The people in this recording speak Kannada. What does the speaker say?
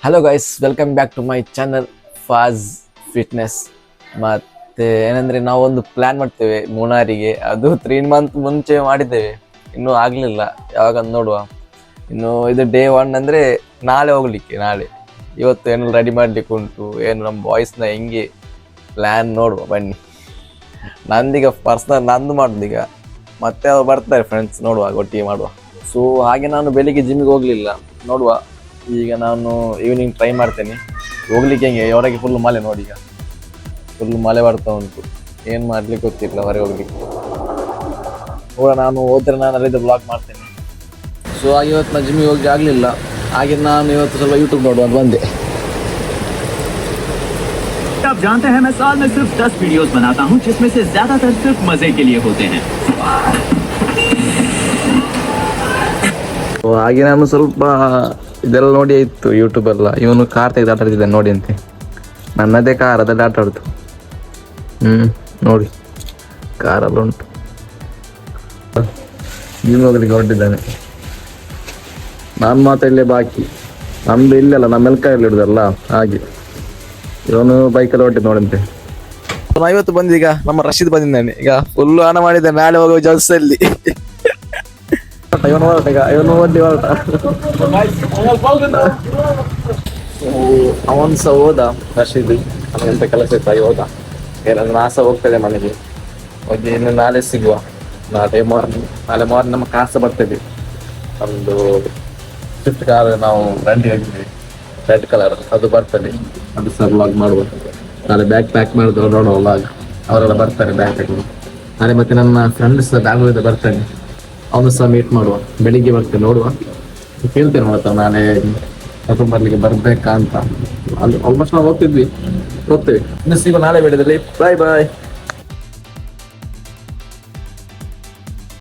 Hello guys, welcome back to my channel Faz fitness. ಮತ್ತು ಏನಂದರೆ ನಾವೊಂದು ಪ್ಲ್ಯಾನ್ ಮಾಡ್ತೇವೆ ಮೂನಾರಿಗೆ. ಅದು 3 ಮಂತ್ ಮುಂಚೆ ಮಾಡಿದ್ದೇವೆ, ಇನ್ನೂ ಆಗಲಿಲ್ಲ. ಯಾವಾಗ ನೋಡುವ. ಇನ್ನು ಇದು ಡೇ 1 ಅಂದರೆ ನಾಳೆ ಹೋಗಲಿಕ್ಕೆ. ಇವತ್ತು ಏನು ರೆಡಿ ಮಾಡಲಿಕ್ಕೆ ಉಂಟು, ಏನು ನಮ್ಮ ಬಾಯ್ಸ್ನ ಹೆಂಗೆ ಪ್ಲ್ಯಾನ್ ನೋಡುವ ಬನ್ನಿ. ನಂದೀಗ ಪರ್ಸ್ನಲ್ ನಂದು ಮಾಡೋದೀಗ, ಮತ್ತೆ ಅವ್ರು ಬರ್ತಾರೆ ಫ್ರೆಂಡ್ಸ್, ನೋಡುವ ಒಟ್ಟಿಗೆ ಮಾಡುವ. ಸೊ ಹಾಗೆ ನಾನು ಬೆಳಿಗ್ಗೆ ಜಿಮ್ಮಿಗೆ ಹೋಗಲಿಲ್ಲ, ನೋಡುವ. ಈಗ ನಾನು ಈವ್ನಿಂಗ್ ಟ್ರೈ ಮಾಡ್ತೇನೆ ಹೋಗ್ಲಿಕ್ಕೆ. ಹೆಂಗೆ ಹೊರಗೆ ಫುಲ್ ಮಳೆ ನೋಡಿ, ಈಗ ಫುಲ್ ಮಳೆ ಬರ್ತಾ ಉಂಟು. ಏನು ಮಾಡ್ಲಿಕ್ಕೆ ಗೊತ್ತಿಲ್ಲ ಹೊರಗೆ ಹೋಗ್ಲಿಕ್ಕೆ. ನೋಡ, ನಾನು ಹೋದ್ರೆ ನಾನು ಅಲ್ಲಿದ್ದು ಬ್ಲಾಗ್ ಮಾಡ್ತೇನೆ. ಸೊ ಹಾಗೆ ಇವತ್ತು ನಾನು ಜಿಮ್ಮಿಗೆ ಹೋಗಿ ಆಗಲಿಲ್ಲ. ಹಾಗೆ ನಾನು ಇವತ್ತು ಸ್ವಲ್ಪ ಯೂಟ್ಯೂಬ್ ನೋಡುವ ಅಂತ ಬಂದೆ. आप जानते हैं मैं साल में सिर्फ 10 वीडियोस बनाता हूं जिसमें से ज्यादातर सिर्फ मजे के लिए होते हैं. ಹಾಗೆ ನಾನು ಸ್ವಲ್ಪ ಇದೆಲ್ಲ ನೋಡಿ ಇತ್ತು ಯೂಟ್ಯೂಬ್ ಎಲ್ಲ. ಇವನು ಕಾರ್ ತೆಗೆದು ಆಟ ಆಡ್ತಿದ್ದಾನೆ ನೋಡಿ ಅಂತೆ. ನನ್ನದೇ ಕಾರ್ ಅದೆಲ್ಲ ಆಟ ಆಡ್ತು. ನೋಡಿ ಕಾರೆಲ್ಲ ಉಂಟು. ಜಿಮ್ ಹೋಗ್ಲಿಕ್ಕೆ ಹೊರಟಿದ್ದಾನೆ. ನಾನು ಮಾತ್ರ ಇಲ್ಲೇ ಬಾಕಿ. ನಮ್ದು ಇಲ್ಲಲ್ಲ, ನಮ್ಮ ಮೆಲ್ಕಾಯಲ್ಲಿ ಇಡುದಲ್ಲ, ಹಾಗೆ ಇವನು ಬೈಕಲ್ಲಿ ಹೊರಟಿದ್ದು ನೋಡಂತೆ. ಇವತ್ತು ಬಂದೀಗ ನಮ್ಮ ರಶೀದ್ ಬಂದಿದ್ದಾನೆ. ಈಗ ಫುಲ್ಲು ಹಣ ಮಾಡಿದ್ದಾನೆ ನಾಳೆ ಹೋಗುವ ಜಲ್ಸಲ್ಲಿ. ಇವನು ಹೊರಟ, ಈಗ ಇವನು ಓದಿ ಹೊರಟ. ಅವನು ಸಹ ಹೋದ ರಶೀದ್. ಅವನಂತ ಕೆಲಸ ಇತ್ತು, ಹೋದ. ಏನಾದ್ರು ನಾಸ ಹೋಗ್ತದೆ ಮನೆಗೆ ಹೋಗಿ. ಇನ್ನು ನಾಳೆ ಸಿಗುವ. ನಾಳೆ ಮಾರ್ನಿಂಗ್ ನಮ್ಮ ಕಾಸ ಬರ್ತದೆ. ಒಂದು ಸ್ವಿಫ್ಟ್ ಕಾರ್ ನಾವು ರೆಂಟ್ ಹೋಗಿದ್ವಿ, ರೆಡ್ ಕಲರ್, ಅದು ಬರ್ತದೆ. ಅದು ಸಹ ವ್ಲಾಗ್ ಮಾಡುವ. ನಾಳೆ ಬ್ಯಾಗ್ ಪ್ಯಾಕ್ ಮಾಡಿದ್ರು ನೋಡುವ ವ್ಲಾಗ್. ಅವರೆಲ್ಲ ಬರ್ತಾರೆ ಬ್ಯಾಗ್ ಪ್ಯಾಕ್. ನಾಳೆ ಮತ್ತೆ ನನ್ನ ಫ್ರೆಂಡ್ ಸಹ ಬ್ಯಾಂಗ್ಳೂರಿಂದ ಬರ್ತಾನೆ, ಅವನು ಸಹ ಮೀಟ್ ಮಾಡುವ. ಬೆಳಿಗ್ಗೆ ಬರ್ತೇನೆ, ನೋಡುವ. ಕೇಳ್ತೇನೆ ಮಾಡ್ತಾ ನಾಳೆ ಕರ್ಕೊಂಡು ಬರ್ಲಿಕ್ಕೆ ಬರ್ಬೇಕಾ ಅಂತ. ಅಲ್ಲಿ ಆಲ್ಮೋಸ್ಟ್ ನಾವು ಹೋಗ್ತೇವೆ. ಇನ್ನು ಸಿಗುವ ನಾಳೆ ವಿಡಿಯೋದಲ್ಲಿ. ಬಾಯ್ ಬಾಯ್.